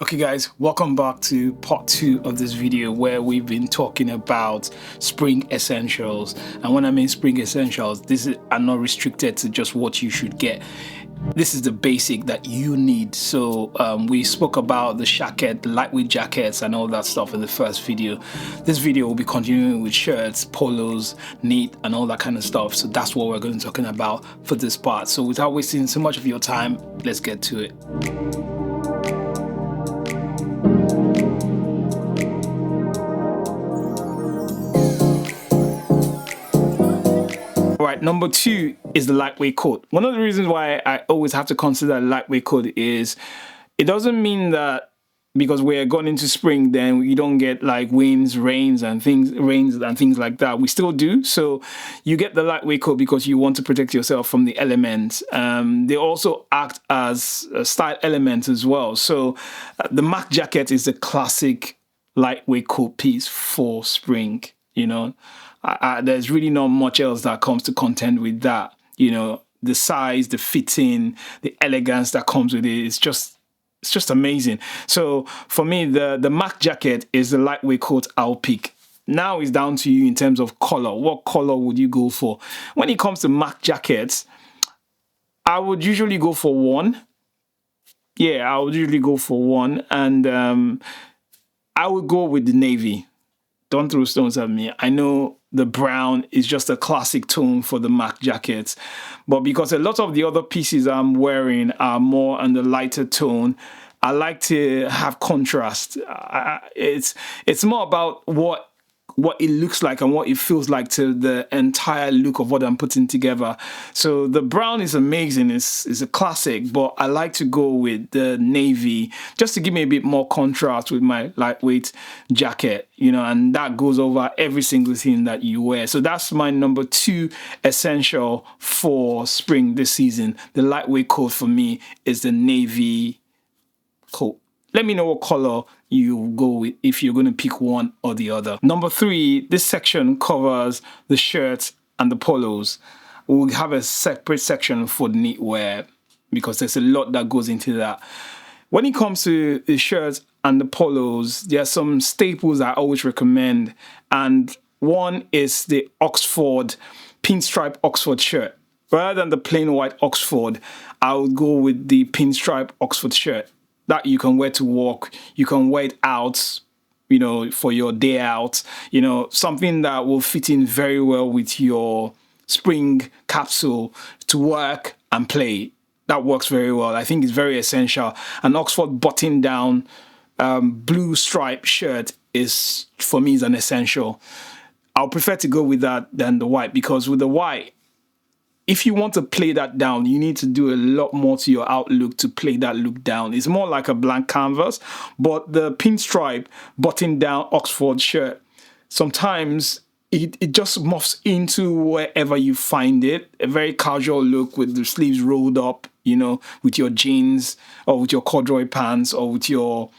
Okay guys, welcome back to part 2 of this video where we've been talking about spring essentials. And when I mean spring essentials, are not restricted to just what you should get. This is the basic that you need. So we spoke about the shacket, the lightweight jackets and all that stuff in the first video. This video will be continuing with shirts, polos, knit and all that kind of stuff. So that's what we're going to be talking about for this part. So without wasting so much of your time, let's get to it. Alright, number 2 is the lightweight coat. One of the reasons why I always have to consider a lightweight coat is it doesn't mean that because we're going into spring then you don't get like rains and things like that. We still do. So you get the lightweight coat because you want to protect yourself from the elements. They also act as a style element as well. So the MAC jacket is the classic lightweight coat piece for spring, you know. There's really not much else that comes to contend with that. You know, the size, the fitting, the elegance that comes with it. It's just amazing. So for me, the MAC jacket is the lightweight coat I'll pick. Now it's down to you in terms of color. What color would you go for? When it comes to MAC jackets, I would usually go for one. Yeah, I would usually go for one. And I would go with the navy. Don't throw stones at me. I know the brown is just a classic tone for the MAC jackets, but because a lot of the other pieces I'm wearing are more on the lighter tone, I like to have contrast. It's more about what it looks like and what it feels like to the entire look of what I'm putting together. So the brown is amazing. It's a classic, but I like to go with the navy just to give me a bit more contrast with my lightweight jacket, you know, and that goes over every single thing that you wear. So that's my number 2 essential for spring this season. The lightweight coat for me is the navy coat. Let me know what color you go with if you're going to pick one or the other. Number 3, this section covers the shirts and the polos. We'll have a separate section for the knitwear because there's a lot that goes into that. When it comes to the shirts and the polos, there are some staples I always recommend. And one is the Oxford, pinstripe Oxford shirt. Rather than the plain white Oxford, I would go with the pinstripe Oxford shirt. That you can wear to work, you can wear it out, you know, for your day out, you know, something that will fit in very well with your spring capsule to work and play. That works very well. I think it's very essential. An Oxford button down blue stripe shirt is, for me, is an essential. I'll prefer to go with that than the white because with the white, if you want to play that down, you need to do a lot more to your outlook to play that look down. It's more like a blank canvas, but the pinstripe button-down Oxford shirt, sometimes it just morphs into wherever you find it. A very casual look with the sleeves rolled up, you know, with your jeans or with your corduroy pants or with your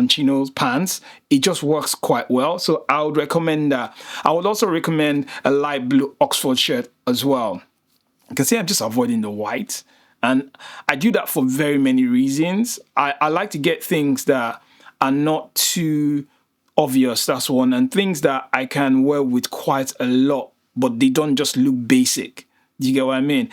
chinos pants. It just works quite well. So I would recommend that. I would also recommend a light blue Oxford shirt as well. You can see I'm just avoiding the white. And I do that for very many reasons. I like to get things that are not too obvious, that's one, and things that I can wear with quite a lot, but they don't just look basic. Do you get what I mean?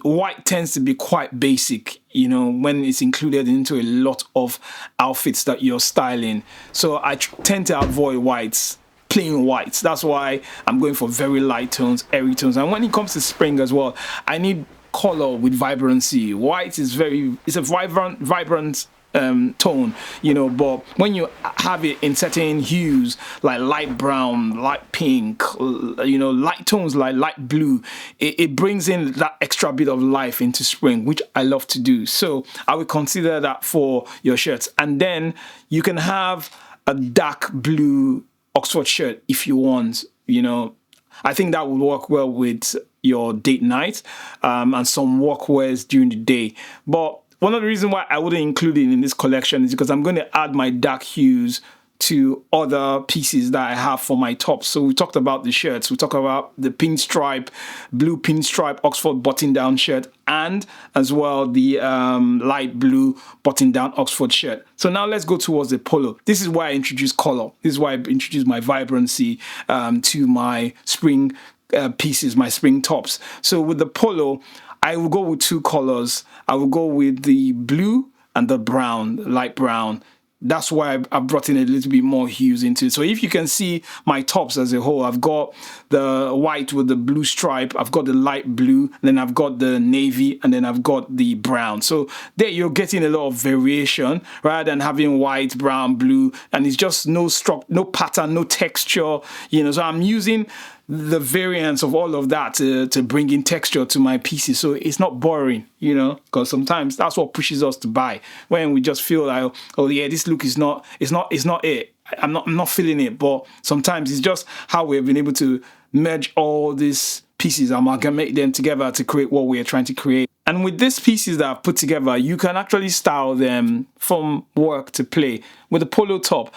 White tends to be quite basic, you know, when it's included into a lot of outfits that you're styling. So I tend to avoid whites. Plain whites. That's why I'm going for very light tones, airy tones. And when it comes to spring as well, I need color with vibrancy. White is it's a vibrant tone, you know, but when you have it in certain hues like light brown, light pink, you know, light tones like light blue, it brings in that extra bit of life into spring, which I love to do. So I would consider that for your shirts. And then you can have a dark blue Oxford shirt if you want, you know. I think that would work well with your date night and some workwears during the day. But one of the reasons why I wouldn't include it in this collection is because I'm going to add my dark hues to other pieces that I have for my tops. So we talked about the shirts, we talked about the pinstripe, blue pinstripe Oxford button-down shirt, and as well the light blue button-down Oxford shirt. So now let's go towards the polo. This is why I introduced color. This is why I introduced my vibrancy to my spring pieces, my spring tops. So with the polo, I will go with two colors. I will go with the blue and the brown, light brown. That's why I brought in a little bit more hues into it. So if you can see my tops as a whole, I've got the white with the blue stripe, I've got the light blue, then I've got the navy, and then I've got the brown. So there you're getting a lot of variation rather than having white, brown, blue, and it's just no structure, no pattern, no texture, you know. So I'm using the variance of all of that to bring in texture to my pieces, so it's not boring, you know, because sometimes that's what pushes us to buy, when we just feel like, oh yeah, this look is not it. I'm not feeling it. But sometimes it's just how we've been able to merge all these pieces, amalgamate them together to create what we are trying to create. And with these pieces that I've put together, you can actually style them from work to play. With the polo top,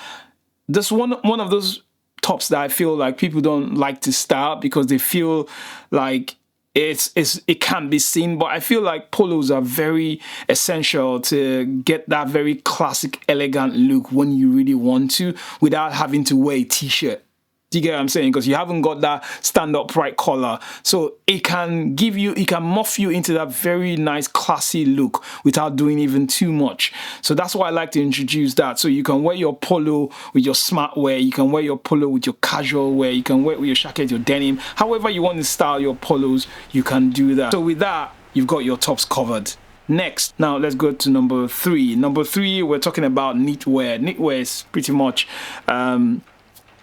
this one of those tops that I feel like people don't like to style because they feel like it can't be seen. But I feel like polos are very essential to get that very classic, elegant look when you really want to, without having to wear a t-shirt. Do you get what I'm saying? Because you haven't got that stand upright collar. So it can give you, it can morph you into that very nice classy look without doing even too much. So that's why I like to introduce that. So you can wear your polo with your smart wear, you can wear your polo with your casual wear, you can wear it with your shacket, your denim. However you want to style your polos, you can do that. So with that, you've got your tops covered. Next, now let's go to number 3. Number 3, we're talking about knitwear. Knitwear is pretty much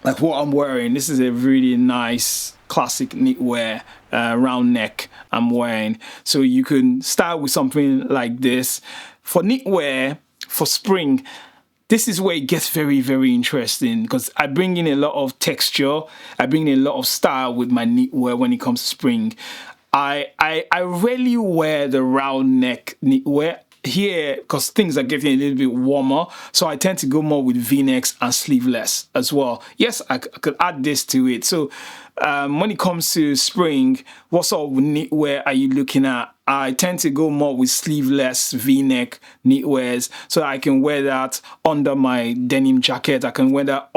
like what I'm wearing. This is a really nice classic knitwear round neck I'm wearing. So you can style with something like this. For knitwear, for spring, this is where it gets very, very interesting, because I bring in a lot of texture, I bring in a lot of style with my knitwear when it comes to spring. I rarely wear the round neck knitwear here because things are getting a little bit warmer, so I tend to go more with v-necks and sleeveless as well. Yes, I could add this to it. So when it comes to spring, what sort of knitwear are you looking at? I tend to go more with sleeveless v-neck knitwears, so I can wear that under my denim jacket, I can wear that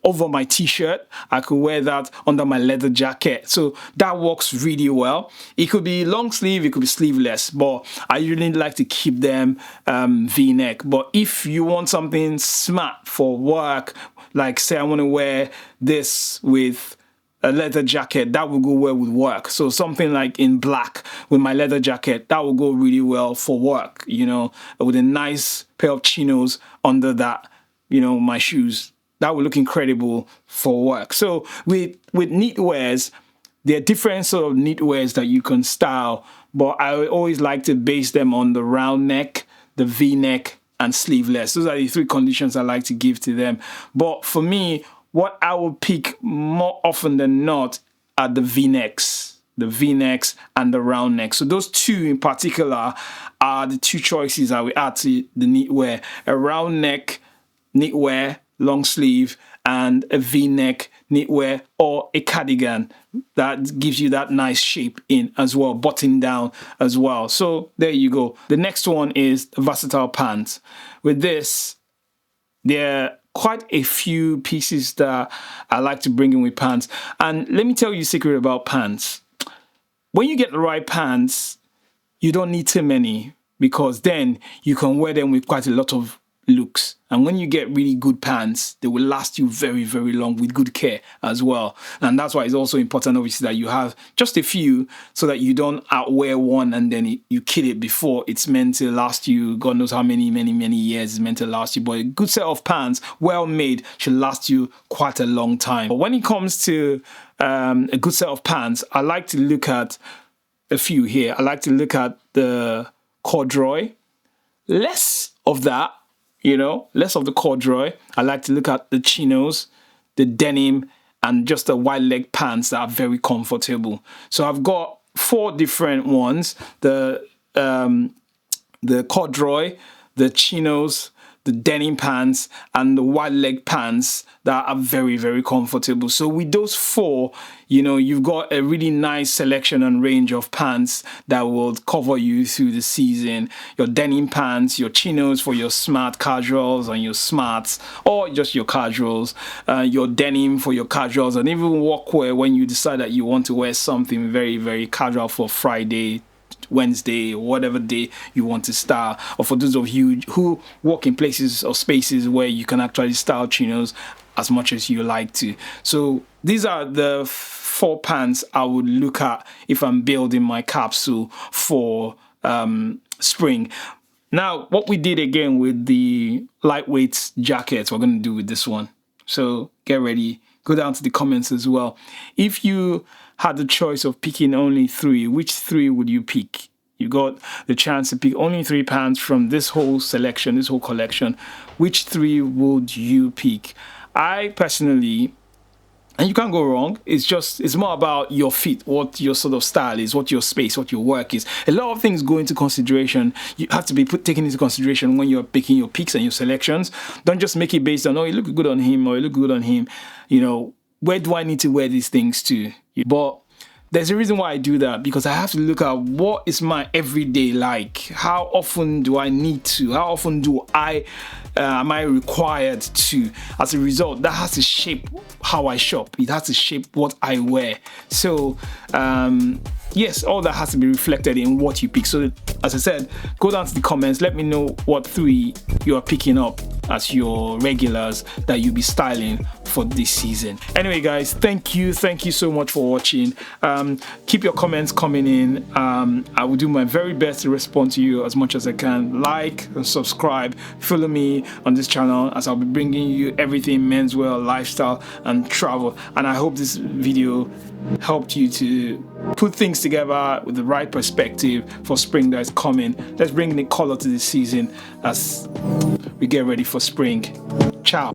over my t-shirt, I could wear that under my leather jacket. So that works really well. It could be long sleeve, it could be sleeveless, but I usually like to keep them v-neck. But if you want something smart for work, like say I want to wear this with a leather jacket, that will go well with work. So something like in black with my leather jacket, that will go really well for work, you know, with a nice pair of chinos under that, you know, my shoes. That will look incredible for work. So with knitwears, there are different sort of knitwears that you can style, but I always like to base them on the round neck, the V-neck, and sleeveless. Those are the 3 conditions I like to give to them. But for me, what I will pick more often than not are the V-necks. The V-necks and the round neck. So those 2 in particular are the 2 choices I will add to the knitwear. A round neck knitwear, long sleeve, and a v-neck knitwear or a cardigan that gives you that nice shape in as well, button down as well. So there you go. The next one is versatile pants. With this, there are quite a few pieces that I like to bring in with pants. And let me tell you a secret about pants. When you get the right pants, you don't need too many, because then you can wear them with quite a lot of looks. And when you get really good pants, they will last you very, very long with good care as well. And that's why it's also important, obviously, that you have just a few so that you don't outwear one and then you kill it before it's meant to last you. God knows how many years it's meant to last you. But a good set of pants, well made, should last you quite a long time. But when it comes to a good set of pants, I like to look at a few here. I like to look at the corduroy, less of that, you know, less of the corduroy. I like to look at the chinos, the denim, and just the wide leg pants that are very comfortable. So I've got 4 different ones: the corduroy, the chinos, the denim pants, and the wide leg pants that are very, very comfortable. So with those four, you know, you've got a really nice selection and range of pants that will cover you through the season. Your denim pants, your chinos for your smart casuals and your smarts, or just your casuals, your denim for your casuals, and even workwear when you decide that you want to wear something very, very casual for Friday, Wednesday, or whatever day you want to style, or for those of you who work in places or spaces where you can actually style chinos as much as you like to. So these are the four pants I would look at if I'm building my capsule for spring. Now, what we did again with the lightweight jackets, we're going to do with this one. So get ready, go down to the comments as well. If you had the choice of picking only three, which three would you pick? You got the chance to pick only 3 pants from this whole selection, this whole collection. Which 3 would you pick? I personally, and you can't go wrong, it's more about your fit, what your sort of style is, what your space, what your work is. A lot of things go into consideration. You have to be taken into consideration when you're picking your picks and your selections. Don't just make it based on, oh, it look good on him or it look good on him. You know, where do I need to wear these things to? But there's a reason why I do that, because I have to look at what is my everyday like. How often do I need to? How often am I required to? As a result, that has to shape how I shop. It has to shape what I wear. So yes, all that has to be reflected in what you pick. So as I said, go down to the comments, let me know what 3 you are picking up as your regulars that you'll be styling for this season. Anyway guys, thank you so much for watching. Keep your comments coming in. I will do my very best to respond to you as much as I can. Like and subscribe, follow me on this channel, as I'll be bringing you everything menswear, lifestyle and travel. And I hope this video helped you to put things together with the right perspective for spring that is coming. Let's bring the color to the season as we get ready for spring. Ciao.